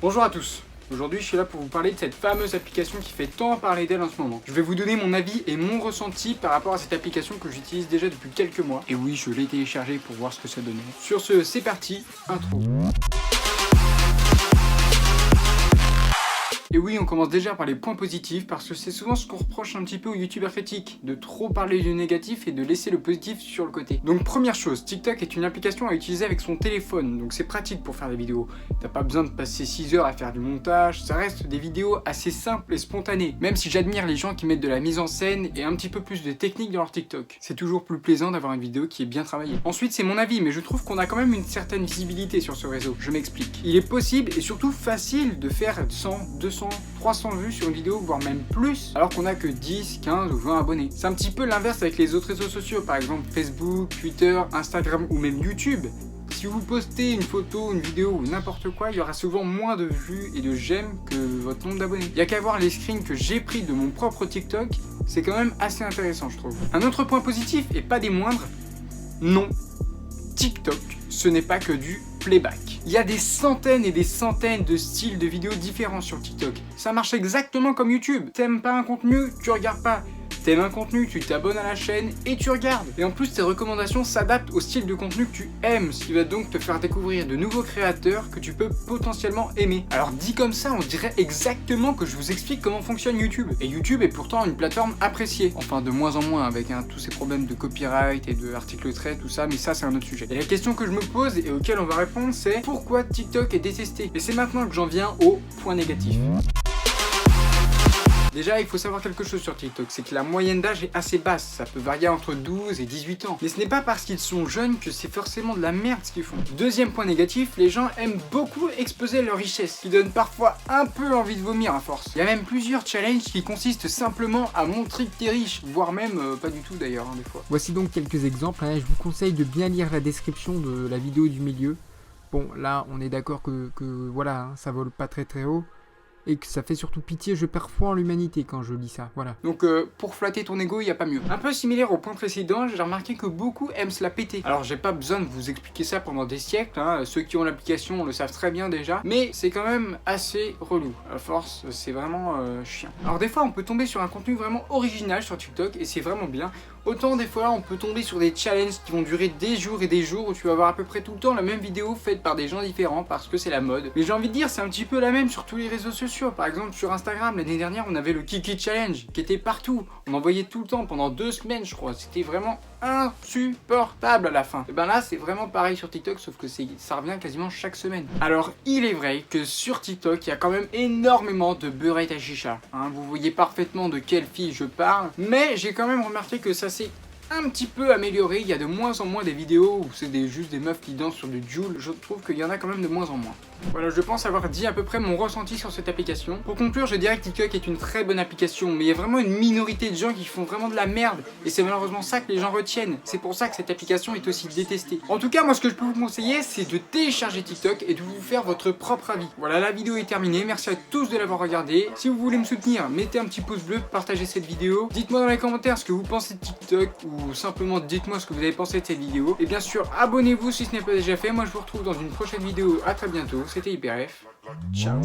Bonjour à tous. Aujourd'hui, je suis là pour vous parler de cette fameuse application qui fait tant parler d'elle en ce moment. Je vais vous donner mon avis et mon ressenti par rapport à cette application que j'utilise déjà depuis quelques mois. Et oui, je l'ai téléchargée pour voir ce que ça donnait. Sur ce, c'est parti, intro. Et oui, on commence déjà par les points positifs parce que c'est souvent ce qu'on reproche un petit peu aux youtubeurs critiques, de trop parler du négatif et de laisser le positif sur le côté. Donc première chose, TikTok est une application à utiliser avec son téléphone, donc c'est pratique pour faire des vidéos. T'as pas besoin de passer 6 heures à faire du montage, ça reste des vidéos assez simples et spontanées, même si j'admire les gens qui mettent de la mise en scène et un petit peu plus de technique dans leur TikTok. C'est toujours plus plaisant d'avoir une vidéo qui est bien travaillée. Ensuite, c'est mon avis, mais je trouve qu'on a quand même une certaine visibilité sur ce réseau, je m'explique. Il est possible et surtout facile de faire 100, 200, 300 vues sur une vidéo, voire même plus, alors qu'on a que 10, 15 ou 20 abonnés. C'est un petit peu l'inverse avec les autres réseaux sociaux, par exemple Facebook, Twitter, Instagram ou même YouTube. Si vous postez une photo, une vidéo ou n'importe quoi, il y aura souvent moins de vues et de j'aime que votre nombre d'abonnés. Il n'y a qu'à voir les screens que j'ai pris de mon propre TikTok, c'est quand même assez intéressant je trouve. Un autre point positif, et pas des moindres, non, TikTok, ce n'est pas que du playback. Il y a des centaines et des centaines de styles de vidéos différents sur TikTok. Ça marche exactement comme YouTube. T'aimes pas un contenu, tu regardes pas. T'aimes un contenu, tu t'abonnes à la chaîne et tu regardes. Et en plus, tes recommandations s'adaptent au style de contenu que tu aimes, ce qui va donc te faire découvrir de nouveaux créateurs que tu peux potentiellement aimer. Alors dit comme ça, on dirait exactement que je vous explique comment fonctionne YouTube. Et YouTube est pourtant une plateforme appréciée. Enfin, de moins en moins, avec tous ces problèmes de copyright et de article trait, tout ça, mais ça c'est un autre sujet. Et la question que je me pose et auquel on va répondre, c'est pourquoi TikTok est détesté? Et c'est maintenant que j'en viens au point négatif. Déjà, il faut savoir quelque chose sur TikTok, c'est que la moyenne d'âge est assez basse, ça peut varier entre 12 et 18 ans. Mais ce n'est pas parce qu'ils sont jeunes que c'est forcément de la merde ce qu'ils font. Deuxième point négatif, les gens aiment beaucoup exposer leur richesse, qui donne parfois un peu envie de vomir à force. Il y a même plusieurs challenges qui consistent simplement à montrer que t'es riche, voire même pas du tout d'ailleurs, des fois. Voici donc quelques exemples, je vous conseille de bien lire la description de la vidéo du milieu. Bon, là, on est d'accord que voilà, ça vole pas très haut. Et que ça fait surtout pitié, je perds foi en l'humanité quand je lis ça, voilà. Donc pour flatter ton ego, il n'y a pas mieux. Un peu similaire au point précédent, j'ai remarqué que beaucoup aiment se la péter. Alors j'ai pas besoin de vous expliquer ça pendant des siècles, ceux qui ont l'application le savent très bien déjà, mais c'est quand même assez relou. À force, c'est vraiment chiant. Alors des fois, on peut tomber sur un contenu vraiment original sur TikTok, et c'est vraiment bien. Autant des fois, on peut tomber sur des challenges qui vont durer des jours et des jours, où tu vas voir à peu près tout le temps la même vidéo faite par des gens différents, parce que c'est la mode. Mais j'ai envie de dire, c'est un petit peu la même sur tous les réseaux sociaux. Par exemple sur Instagram, l'année dernière on avait le Kiki Challenge qui était partout, on en voyait tout le temps pendant 2 semaines je crois, c'était vraiment insupportable à la fin. Et ben là c'est vraiment pareil sur TikTok, sauf que ça revient quasiment chaque semaine. Alors il est vrai que sur TikTok il y a quand même énormément de beurette à chicha, vous voyez parfaitement de quelle fille je parle, mais j'ai quand même remarqué que ça s'est un petit peu amélioré, il y a de moins en moins des vidéos où c'est juste des meufs qui dansent sur du Joule, je trouve qu'il y en a quand même de moins en moins. Voilà, je pense avoir dit à peu près mon ressenti sur cette application. Pour conclure, je dirais que TikTok est une très bonne application, mais il y a vraiment une minorité de gens qui font vraiment de la merde, et c'est malheureusement ça que les gens retiennent. C'est pour ça que cette application est aussi détestée. En tout cas, moi ce que je peux vous conseiller, c'est de télécharger TikTok et de vous faire votre propre avis. Voilà, la vidéo est terminée, merci à tous de l'avoir regardée. Si vous voulez me soutenir, mettez un petit pouce bleu, partagez cette vidéo. Dites-moi dans les commentaires ce que vous pensez de TikTok, ou simplement dites-moi ce que vous avez pensé de cette vidéo. Et bien sûr, abonnez-vous si ce n'est pas déjà fait. Moi je vous retrouve dans une prochaine vidéo, à très bientôt. C'était HyperF. Ciao.